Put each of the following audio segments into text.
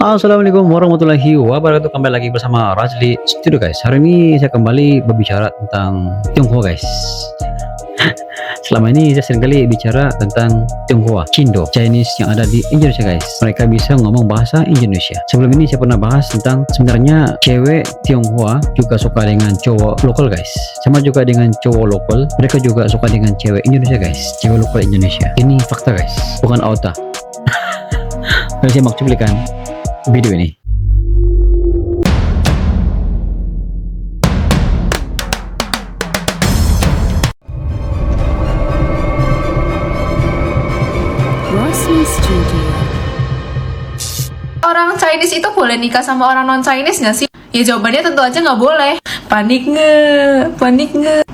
Assalamualaikum warahmatullahi wabarakatuh. Kembali lagi bersama Rajli Studio guys. Hari ini saya kembali berbicara tentang Tionghoa guys. Selama ini saya seringkali bicara tentang Tionghoa, Cindo, Chinese yang ada di Indonesia guys. Mereka bisa ngomong bahasa Indonesia. Sebelum ini saya pernah bahas tentang sebenarnya cewek Tionghoa juga suka dengan cowok lokal guys. Sama juga dengan cowok lokal, mereka juga suka dengan cewek Indonesia guys. Cewek lokal Indonesia. Ini fakta guys, bukan auta. Mari saya mau cuplikan video ini. Orang Chinese itu boleh nikah sama orang non Chinese nggak sih? Ya jawabannya tentu aja nggak boleh. Panik nge.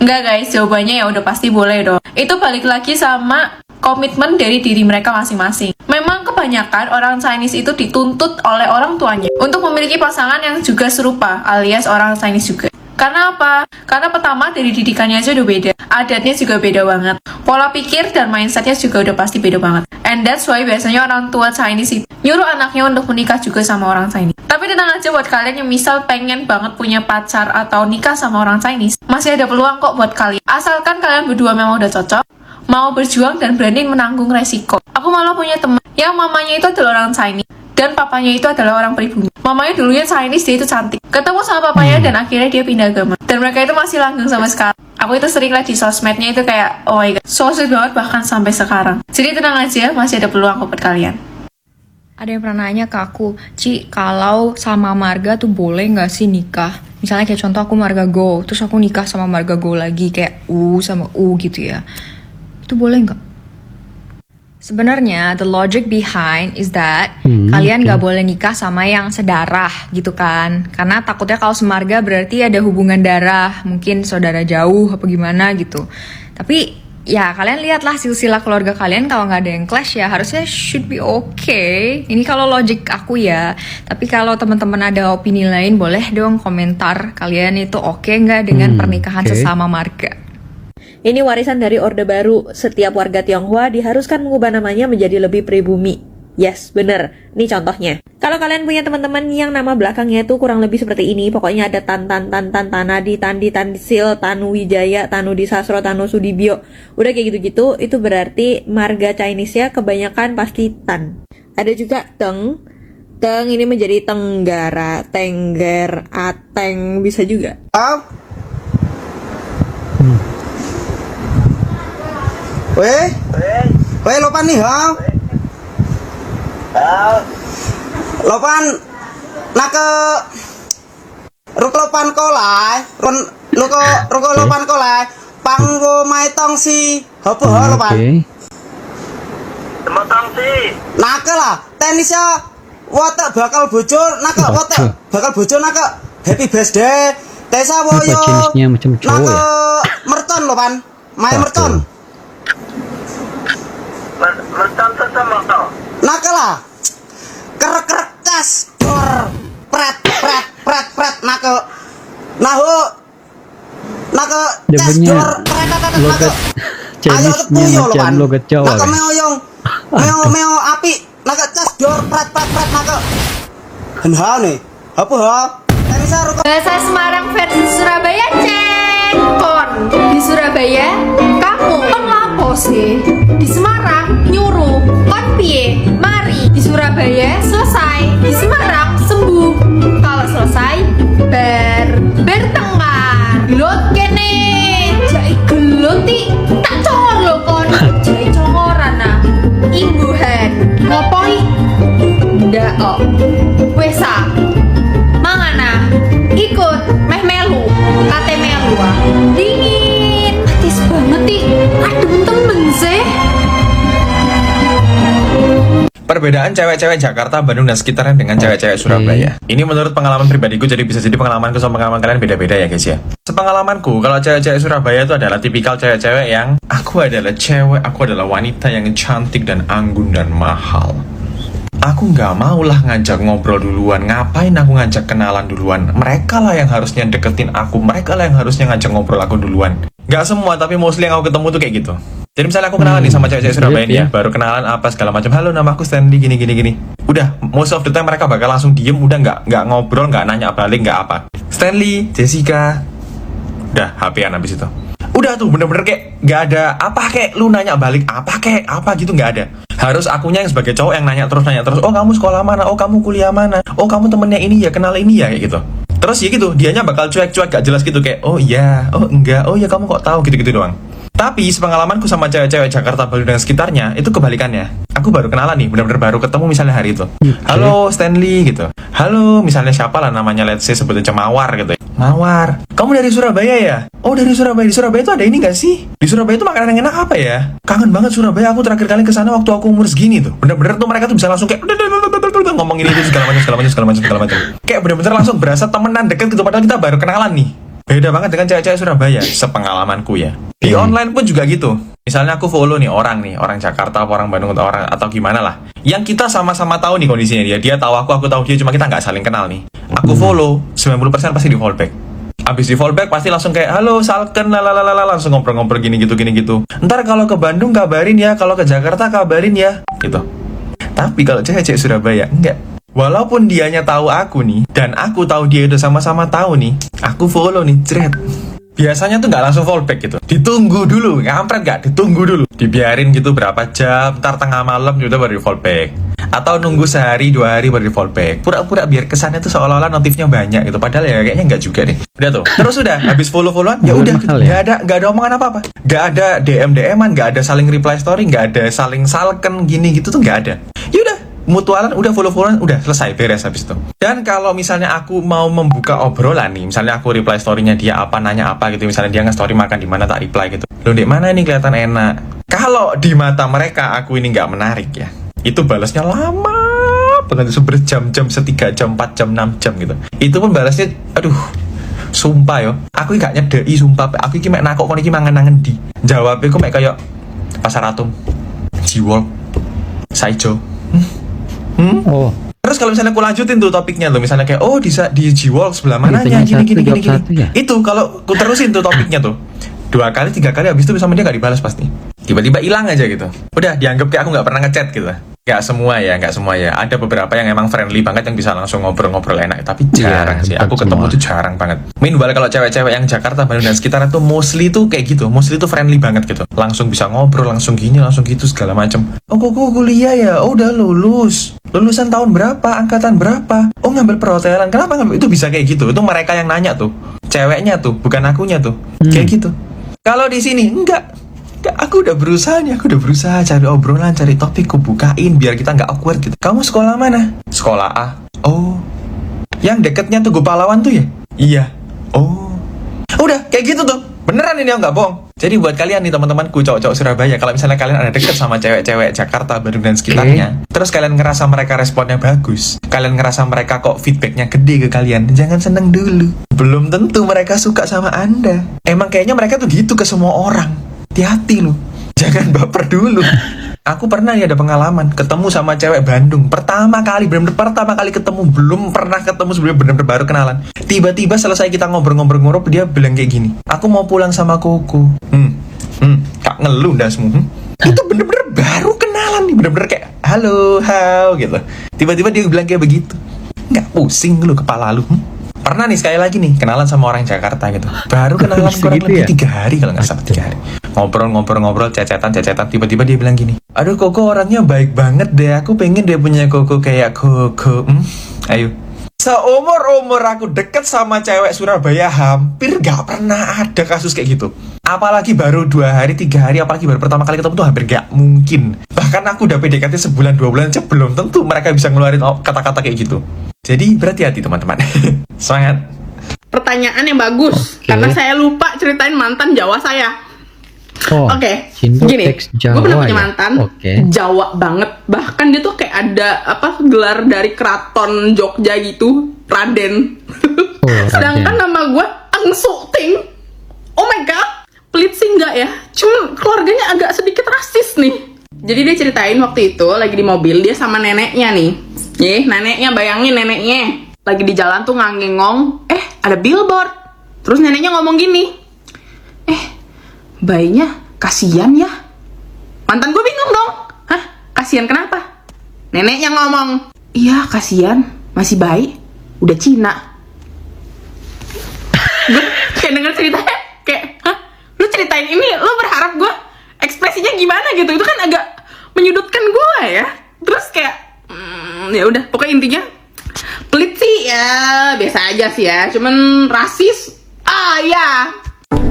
Nggak guys, jawabannya ya udah pasti boleh dong. Itu balik lagi sama komitmen dari diri mereka masing-masing. Memang kebanyakan orang Chinese itu dituntut oleh orang tuanya untuk memiliki pasangan yang juga serupa, alias orang Chinese juga. Karena apa? Karena pertama dari didikannya aja udah beda, adatnya juga beda banget, pola pikir dan mindsetnya juga udah pasti beda banget. And that's why biasanya orang tua Chinese itu nyuruh anaknya untuk menikah juga sama orang Chinese. Tapi tenang aja buat kalian yang misal pengen banget punya pacar atau nikah sama orang Chinese, masih ada peluang kok buat kalian. Asalkan kalian berdua memang udah cocok, mau berjuang dan berani menanggung resiko. Aku malah punya teman yang mamanya itu adalah orang Chinese dan papanya itu adalah orang pribumi. Mamanya dulunya Chinese, dia itu cantik. Ketemu sama papanya dan akhirnya dia pindah agama. Dan mereka itu masih langgeng sampai sekarang. Aku itu sering lihat di sosmednya itu kayak, oh my god, so sweet banget bahkan sampai sekarang. Jadi tenang aja, masih ada peluang buat kalian. Ada yang pernah nanya ke aku, Ci, kalau sama marga tuh boleh nggak sih nikah? Misalnya kayak contoh aku marga Go, terus aku nikah sama marga Go lagi, kayak U sama U gitu ya. Itu boleh nggak? Sebenarnya the logic behind is that kalian nggak boleh nikah sama yang sedarah gitu kan, karena takutnya kalau semarga berarti ada hubungan darah, mungkin saudara jauh apa gimana gitu. Tapi ya kalian lihatlah silsilah keluarga kalian, kalau nggak ada yang clash ya harusnya should be okay. Ini kalau logic aku ya, tapi kalau teman-teman ada opini lain boleh dong komentar kalian itu oke nggak dengan pernikahan sesama marga. Ini warisan dari Orde Baru. Setiap warga Tionghoa diharuskan mengubah namanya menjadi lebih pribumi. Yes, bener. Ini contohnya. Kalau kalian punya teman-teman yang nama belakangnya itu kurang lebih seperti ini, pokoknya ada Tanadi, Tandi, Tansil, Tanu Wijaya, Tanu Disasro, Tanu Sudibyo. Udah kayak gitu-gitu, itu berarti marga Chinese-nya kebanyakan pasti Tan. Ada juga Teng. Teng ini menjadi Tenggara, Tengger, Ateng, bisa juga. Weh, lopan nih, ha? Lopan, nak ke lopan kolai, ruko lopan kolai, panggo maitong si, apa lopan? Tematang si. Nak lah, tenisnya, watak bakal bocor, nak watak bakal bocor, nak happy birthday, tesa woyo, nak merton lopan, main merton. Mertan sama kau. Nakalah kerek cas dor pret nake cas dor Logat Chinese nya macam logat Jawa nake guys. meo api nake cas dor pret nake henha nih apa ha tenisa ruko Bahasa Semarang versi Surabaya kon. Di Surabaya kamu kon lapo sih? Di Semarang nyuruh kon piye? Mari. Di Surabaya selesai, di Semarang sembuh. Kalau selesai bertengkar. Gelot kene jai geloti tak congor lo kon. Jai congoran nah. Imbuhan ngopoi ndak kok. Wesa mangana ikut meh melu kate melu dingin patis banget nih adem temen sih. Perbedaan cewek-cewek Jakarta, Bandung, dan sekitarnya dengan cewek-cewek Surabaya. Ini menurut pengalaman pribadiku, jadi bisa jadi pengalamanku sama pengalaman kalian beda-beda ya guys ya. Sepengalamanku, kalau cewek-cewek Surabaya itu adalah tipikal cewek-cewek yang aku adalah wanita yang cantik dan anggun dan mahal. Aku nggak mau lah ngajak ngobrol duluan. Ngapain aku ngajak kenalan duluan? Mereka lah yang harusnya deketin aku. Mereka lah yang harusnya ngajak ngobrol aku duluan. Nggak semua, tapi mostly yang aku ketemu tuh kayak gitu. Jadi misalnya aku kenalan nih sama cewek-cewek Surabaya nih ya, baru kenalan apa segala macam. Halo, nama aku Stanley gini. Udah, most of the time mereka bakal langsung diem, udah nggak ngobrol, nggak nanya balik, nggak apa. Stanley, Jessica, udah HP-an habis itu. Udah tuh bener-bener kayak nggak ada apa kayak lu nanya balik apa kayak apa gitu, nggak ada. Harus akunya yang sebagai cowok yang nanya terus. Oh kamu sekolah mana? Oh kamu kuliah mana? Oh kamu temennya ini ya, kenal ini ya, kayak gitu. Terus ya gitu, dianya bakal cuek-cuek gak jelas gitu kayak oh iya, oh enggak, oh ya kamu kok tahu gitu-gitu doang. Tapi sepengalamanku sama cewek-cewek Jakarta, Bandung dan sekitarnya itu kebalikannya. Aku baru kenalan nih, benar-benar baru ketemu misalnya hari itu. Halo Stanley gitu. Halo misalnya siapa lah namanya, let's say sebut aja Mawar gitu. Mawar, kamu dari Surabaya ya? Oh dari Surabaya. Di Surabaya itu ada ini gak sih? Di Surabaya itu makanan yang enak apa ya? Kangen banget Surabaya, aku terakhir kali kesana waktu aku umur segini tuh. Bener-bener tuh mereka tuh bisa langsung kayak ngomong ini itu segala macam. Kayak bener-bener langsung berasa temenan deket gitu, padahal kita baru kenalan nih. Beda banget dengan cewek-cewek Surabaya, sepengalamanku ya. Di online pun juga gitu. Misalnya aku follow nih orang Jakarta, orang Bandung atau gimana lah. Yang kita sama-sama tahu nih kondisinya dia tahu aku tahu dia, cuma kita nggak saling kenal nih. Aku follow, 90% pasti di follow back. Abis di follow back pasti langsung kayak halo Salken lalalala, langsung ngobrol-ngobrol gini gitu. Ntar kalau ke Bandung kabarin ya, kalau ke Jakarta kabarin ya, gitu. Tapi kalau cewek-cewek Surabaya enggak. Walaupun dianya tahu aku nih, dan aku tahu dia udah sama-sama tahu nih, aku follow nih, cret. Biasanya tuh nggak langsung follow back gitu. Ditunggu dulu, ngampret nggak? Ditunggu dulu. Dibiarin gitu berapa jam, ntar tengah malam juga baru di follow back. Atau nunggu sehari, 2 hari baru di follow back. Pura-pura biar kesannya tuh seolah-olah notifnya banyak gitu. Padahal ya kayaknya nggak juga deh. Udah tuh. Terus udah, habis follow-followan, ya udah gitu. Nggak ada omongan apa-apa. Nggak ada DM-an, nggak ada saling reply story, nggak ada saling salken gini gitu tuh nggak ada. Yaudah. Mutualan udah follow-followan udah selesai beres habis itu. Dan kalau misalnya aku mau membuka obrolan nih, misalnya aku reply story-nya dia apa, nanya apa gitu, misalnya dia nge-story makan di mana, tak reply gitu. Loh, di mana nih kelihatan enak. Kalau di mata mereka aku ini nggak menarik ya, itu balasnya lama banget, berjam-jam, 3 jam, 4 jam, 6 jam gitu. Itu pun balasnya aduh, sumpah yo. Aku gak nyedei sumpah, aku iki mek nakok kon iki mangan-mangan di. Jawabnya aku mek kayak Pasar Atom, Jiwol, Saijo. Oh. Terus kalau misalnya aku lanjutin tuh topiknya tuh, misalnya kayak oh di G-Walk sebelah mananya gini. Ya? Itu kalau aku terusin tuh topiknya tuh 2 kali 3 kali, habis itu sama dia gak dibalas pasti. Tiba-tiba hilang aja gitu. Udah dianggap kayak aku gak pernah ngechat gitu. Gak semua ya. Ada beberapa yang emang friendly banget yang bisa langsung ngobrol-ngobrol enak. Tapi jarang sih. Aku ketemu tuh jarang banget. Meanwhile kalau cewek-cewek yang Jakarta, Bandung dan sekitar tuh mostly tuh kayak gitu. Mostly tuh friendly banget gitu. Langsung bisa ngobrol, langsung gini, langsung gitu segala macem. Oh kok kuliah ya? Oh udah lulus. Lulusan tahun berapa? Angkatan berapa? Oh ngambil perhotelan. Kenapa ngambil? Itu bisa kayak gitu. Itu mereka yang nanya tuh. Ceweknya tuh, bukan akunya tuh. Kayak gitu. Kalau di sini enggak. Aku udah berusaha cari obrolan, cari topik, ku bukain biar kita nggak awkward gitu. Kamu sekolah mana? Sekolah A. Oh, yang deketnya Tugu Pahlawan tuh ya? Iya. Oh, udah kayak gitu tuh. Beneran ini, nggak bohong. Jadi buat kalian nih teman-temanku cowok-cowok Surabaya, kalau misalnya kalian ada deket sama cewek-cewek Jakarta, Bandung dan sekitarnya, terus kalian ngerasa mereka responnya bagus, kalian ngerasa mereka kok feedbacknya gede ke kalian, jangan seneng dulu. Belum tentu mereka suka sama Anda. Emang kayaknya mereka tuh gitu ke semua orang. Hati-hati lu, jangan baper dulu. Aku pernah ya ada pengalaman ketemu sama cewek Bandung pertama kali ketemu, belum pernah ketemu sebelumnya, bener-bener baru kenalan. Tiba-tiba selesai kita ngobrol-ngobrol, dia bilang kayak gini, aku mau pulang sama Koko. Kak ngeluh dah semua. Itu bener-bener baru kenalan nih, bener-bener kayak halo, how gitu. Tiba-tiba dia bilang kayak begitu. Nggak pusing lu kepala lu? Pernah nih sekali lagi nih kenalan sama orang Jakarta gitu. Baru kenalan kurang lebih 3 hari kalau nggak salah, 3 hari. Ngobrol, cecetan. Tiba-tiba dia bilang gini, aduh Koko orangnya baik banget deh. Aku pengen dia punya Koko kayak Koko. Ayo. Seumur-umur aku deket sama cewek Surabaya hampir gak pernah ada kasus kayak gitu. Apalagi baru 2 hari, 3 hari, apalagi baru pertama kali ketemu tuh hampir gak mungkin. Bahkan aku udah PDKT sebulan, 2 bulan aja belum tentu mereka bisa ngeluarin kata-kata kayak gitu. Jadi berhati-hati teman-teman. Semangat. Pertanyaan yang bagus, karena saya lupa ceritain mantan Jawa saya. Oke, gini, gue pernah punya mantan Jawa banget. Bahkan dia tuh kayak ada gelar dari keraton Jogja gitu, Raden. Sedangkan nama gue Angsu Ting. Oh my god, pelit sih enggak ya? Cuma keluarganya agak sedikit rasis nih. Jadi dia ceritain waktu itu lagi di mobil dia sama neneknya nih. Neneknya, bayangin neneknya lagi di jalan tuh ngangengong, ada billboard. Terus neneknya ngomong gini, bayinya kasihan ya. Mantan gue bingung dong. Hah? Kasihan kenapa? Neneknya ngomong, iya kasihan, masih bayi, udah Cina. Gue kayak denger ceritanya, kayak, hah? Lu ceritain ini, lu berharap gue ekspresinya gimana gitu? Itu kan agak menyudutkan gue ya. Terus kayak, ya udah, pokoknya intinya pelit sih ya, biasa aja sih ya. Cuman rasis, ya.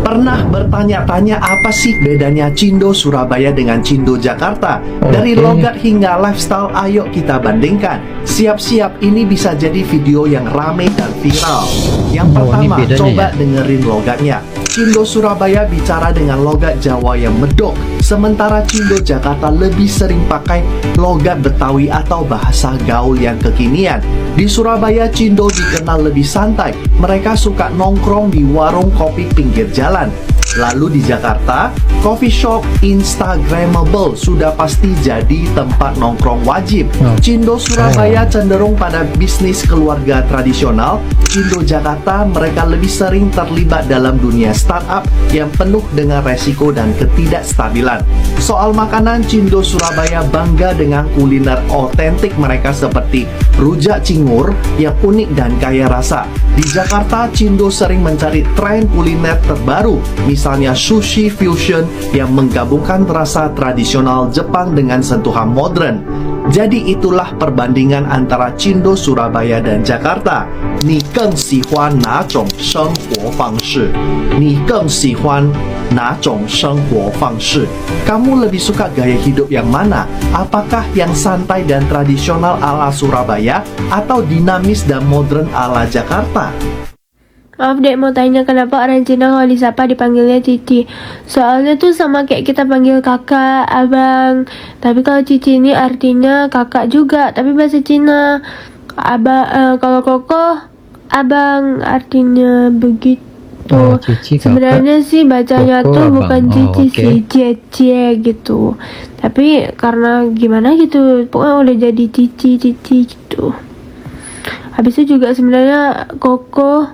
Pernah bertanya-tanya apa sih bedanya Cindo Surabaya dengan Cindo Jakarta? Dari logat hingga lifestyle, ayo kita bandingkan. Siap-siap, ini bisa jadi video yang rame dan viral. Yang pertama, coba dengerin logatnya. Cindo Surabaya bicara dengan logat Jawa yang medok, sementara Cindo Jakarta lebih sering pakai logat Betawi atau bahasa gaul yang kekinian. Di Surabaya, Cindo dikenal lebih santai. Mereka suka nongkrong di warung kopi pinggir jalan. Lalu di Jakarta, coffee shop Instagramable sudah pasti jadi tempat nongkrong wajib. Cindo Surabaya cenderung pada bisnis keluarga tradisional. Cindo Jakarta mereka lebih sering terlibat dalam dunia startup yang penuh dengan resiko dan ketidakstabilan. Soal makanan, Cindo Surabaya bangga dengan kuliner otentik mereka seperti rujak cingur yang unik dan kaya rasa. Di Jakarta, Cindo sering mencari tren kuliner terbaru, misalnya sushi fusion yang menggabungkan rasa tradisional Jepang dengan sentuhan modern. Jadi itulah perbandingan antara Cindo Surabaya dan Jakarta. Ni更喜欢哪种生活方式? Ni更喜欢哪种生活方式? Kamu lebih suka gaya hidup yang mana? Apakah yang santai dan tradisional ala Surabaya atau dinamis dan modern ala Jakarta? Maaf dek, mau tanya kenapa orang Cina kalau disapa dipanggilnya Cici? Soalnya tuh sama kayak kita panggil kakak, abang. Tapi kalau Cici ini artinya kakak juga, tapi bahasa Cina. Kalau Koko, abang artinya begitu. Cici, sebenarnya sih bacanya Koko, tuh abang. bukan Cici Okay. sih, Cie gitu. Tapi karena gimana gitu, pokoknya udah jadi Cici gitu. Habis itu juga sebenarnya Koko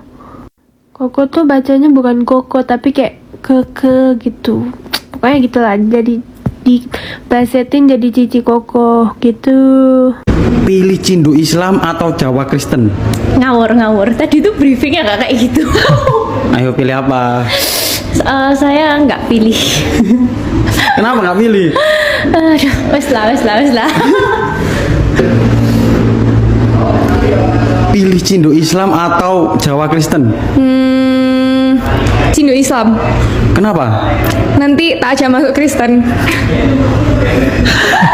tuh bacanya bukan Koko tapi kayak keke gitu. Pokoknya gitulah, jadi diplesetin jadi Cici Koko gitu. Pilih Cindo Islam atau Jawa Kristen? Ngawur. Tadi tuh briefingnya nggak kayak gitu. Ayo pilih apa? Saya nggak pilih. Kenapa nggak pilih? Aduh, wes lah. Pilih Cindo Islam atau Jawa Kristen? Cindo Islam. Kenapa? Nanti tak aja masuk Kristen.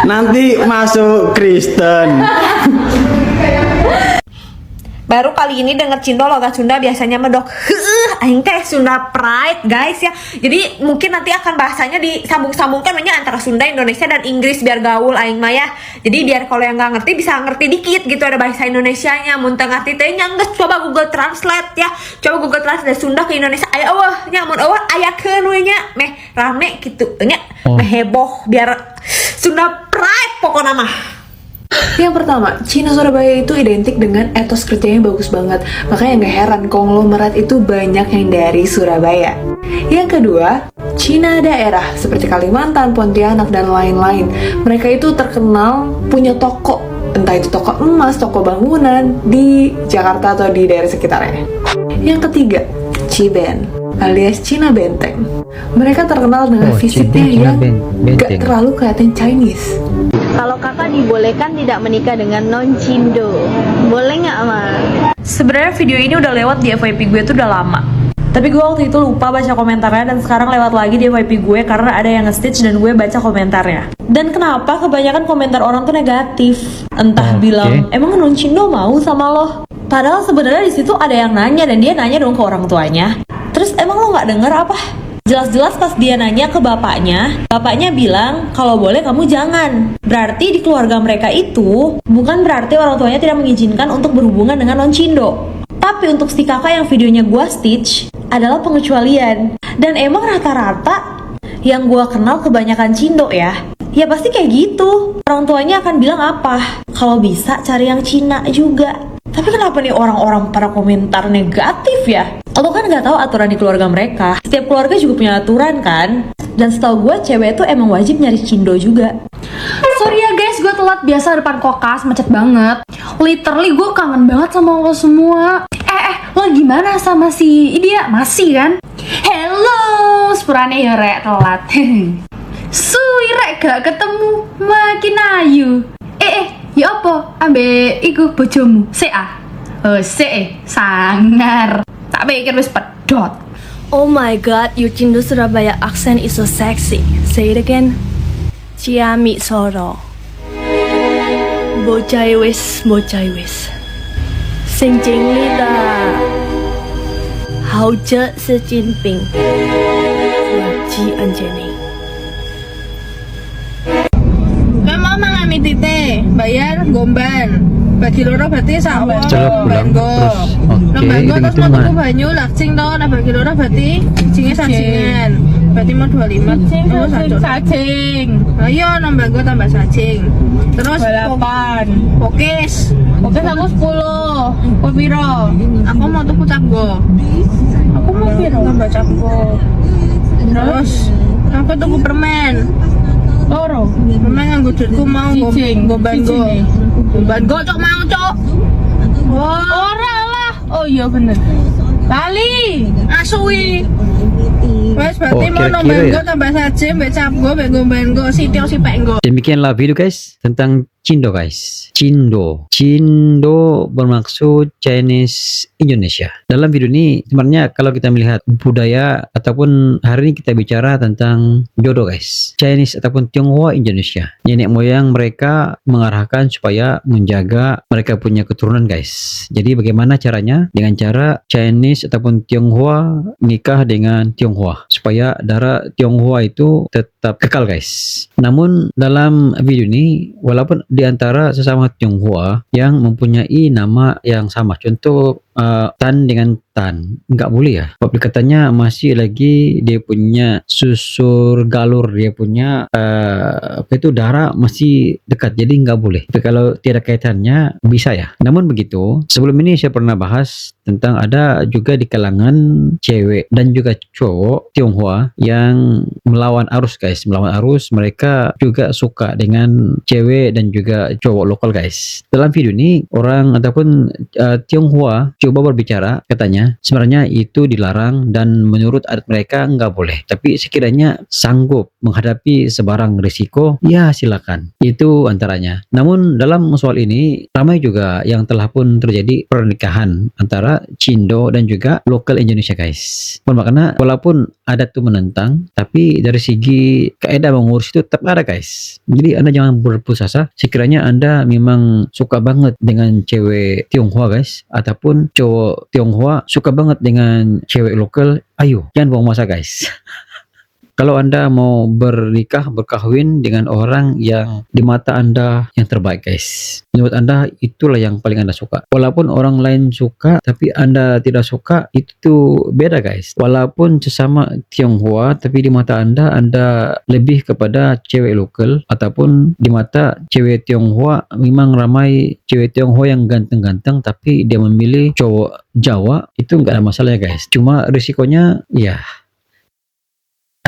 Nanti masuk Kristen. Baru kali ini denger Cindo logat Sunda biasanya medok. Aing teh Sunda pride guys ya. Jadi mungkin nanti akan bahasanya disambung-sambungkan antara Sunda, Indonesia dan Inggris biar gaul aing mah ya. Jadi biar kalau yang nggak ngerti bisa ngerti dikit gitu, ada bahasa Indonesianya. Mun teu ngerti teh nya geus coba Google Translate ya. Coba Google Translate Sunda ke Indonesia. Aya eueuh nya mun eueuh ayakeun we nya meh rame gitu nya. Meh heboh biar Sunda pride pokokna mah. Yang pertama, Cina Surabaya itu identik dengan etos kerja yang bagus banget. Makanya nggak heran konglomerat itu banyak yang dari Surabaya. Yang kedua, Cina daerah seperti Kalimantan, Pontianak, dan lain-lain. Mereka itu terkenal punya toko, entah itu toko emas, toko bangunan di Jakarta atau di daerah sekitarnya. Yang ketiga, Ciben alias Cina Benteng. Mereka terkenal dengan fisiknya yang gak terlalu kelihatan Chinese. Kalau kakak dibolehkan tidak menikah dengan non Cindo, boleh nggak Mal? Sebenarnya video ini udah lewat di FYP gue tuh udah lama. Tapi gue waktu itu lupa baca komentarnya dan sekarang lewat lagi di FYP gue karena ada yang nge-stitch dan gue baca komentarnya. Dan kenapa kebanyakan komentar orang tuh negatif? Entah bilang, emang non Cindo mau sama lo? Padahal sebenarnya di situ ada yang nanya dan dia nanya dong ke orang tuanya. Terus emang lo nggak denger apa? Jelas-jelas pas dia nanya ke bapaknya bilang kalau boleh kamu jangan. Berarti di keluarga mereka itu bukan berarti orang tuanya tidak mengizinkan untuk berhubungan dengan non Cindo. Tapi untuk si kakak yang videonya gua stitch adalah pengecualian. Dan emang rata-rata yang gua kenal kebanyakan Cindo ya pasti kayak gitu. Orang tuanya akan bilang apa? Kalau bisa cari yang Cina juga. Tapi kenapa nih orang-orang para komentar negatif ya? Atau kan nggak tahu aturan di keluarga mereka. Setiap keluarga juga punya aturan kan? Dan setahu gue cewek tuh emang wajib nyari cindo juga. Sorry ya guys, gue telat biasa depan kokas, macet banget. Literally gue kangen banget sama lo semua. Lo gimana sama si dia? Masih kan? Hello, sepurane ya rek telat. Suwi rek gak ketemu, makin ayu. Ya apa? Ambe iku bojomu. Oh, sangar. Tak pikir wis pedot. Oh my god, your Cindo Surabaya accent is so sexy. Say it again. Ciami soro. Bocai wis. Sing jingli da. Hao je se jinping. Ji anjani. Mau mangan tite, bayar gomban. Bagi loro berarti sawo. Banggo. Terus mau tuku banyu lakcing to, nah bagi loro berarti cingnya sacingan. Berarti mau 25. Sacing. Ayo nambah gue tambah sacing. Terus 8. Pokis aku 10. Kok piro? Aku mau tuku capgo. Aku mau piro? Tambah capgo. Terus aku tuku permen. Loro. Permen nganggo duitku mau gomban go cok mau cok. Ora lah. Oh iya bener. Lali, asui. Wes berarti mau nomor go tambah saja, mbak capgo, mbak gomban go, sitio si penggo. Demikianlah video guys tentang Cindo guys. Cindo bermaksud Chinese Indonesia. Dalam video ini sebenarnya kalau kita melihat budaya ataupun hari ini kita bicara tentang jodoh guys. Chinese ataupun Tionghoa Indonesia. Nenek moyang mereka mengarahkan supaya menjaga mereka punya keturunan guys. Jadi bagaimana caranya? Dengan cara Chinese ataupun Tionghoa nikah dengan Tionghoa supaya darah Tionghoa itu tetap kekal guys. Namun dalam video ini walaupun di antara sesama Tionghoa yang mempunyai nama yang sama, contoh Tan dengan Tan, nggak boleh ya. Sebab katanya masih lagi dia punya susur galur, dia punya darah masih dekat, jadi nggak boleh. Tapi kalau tiada kaitannya bisa ya. Namun begitu, sebelum ini saya pernah bahas tentang ada juga di kalangan cewek dan juga cowok Tionghoa yang melawan arus guys. Melawan arus, mereka juga suka dengan cewek dan juga cowok lokal guys. Dalam video ini orang ataupun Tionghoa coba berbicara, katanya sebenarnya itu dilarang dan menurut adat mereka nggak boleh. Tapi sekiranya sanggup menghadapi sebarang risiko, ya silakan. Itu antaranya. Namun dalam soal ini ramai juga yang telah pun terjadi pernikahan antara Cindo dan juga lokal Indonesia guys. Bermakna walaupun adat itu menentang, tapi dari segi kaidah mengurus itu tetap ada guys. Jadi Anda jangan berputus asa sekiranya Anda memang suka banget dengan cewek Tionghoa guys, ataupun cowok Tionghoa suka banget dengan cewek lokal, ayo jangan buang masa guys. Kalau Anda mau berkahwin dengan orang yang di mata Anda yang terbaik guys. Menurut Anda itulah yang paling Anda suka. Walaupun orang lain suka tapi Anda tidak suka, itu beda guys. Walaupun sesama Tionghoa tapi di mata Anda lebih kepada cewek lokal, ataupun di mata cewek Tionghoa memang ramai cewek Tionghoa yang ganteng-ganteng tapi dia memilih cowok Jawa, itu nggak ada masalah ya guys. Cuma risikonya ya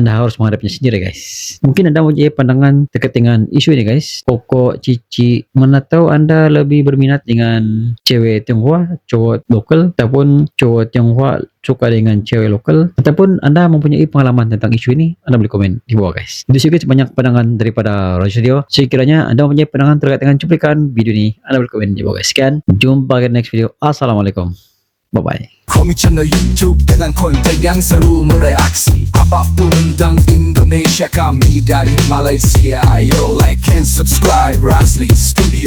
Anda harus menghadapinya sendiri guys. Mungkin Anda mempunyai pandangan terkait dengan isu ini guys. Koko, Cici, mana tahu Anda lebih berminat dengan cewek Tionghoa, cowok lokal, ataupun cowok Tionghoa suka dengan cewek lokal, ataupun Anda mempunyai pengalaman tentang isu ini, Anda boleh komen di bawah guys. Itu sih guys banyak pandangan daripada Roger Studio. Sekiranya Anda mempunyai pandangan terkait dengan cuplikan video ini, Anda boleh komen di bawah guys. Sekian, jumpa di next video. Assalamualaikum. Bye-bye. Komi channel YouTube dengan konten yang seru mereaksi apapun tentang Indonesia, kami dari Malaysia. Ayo like and subscribe Razli Studio.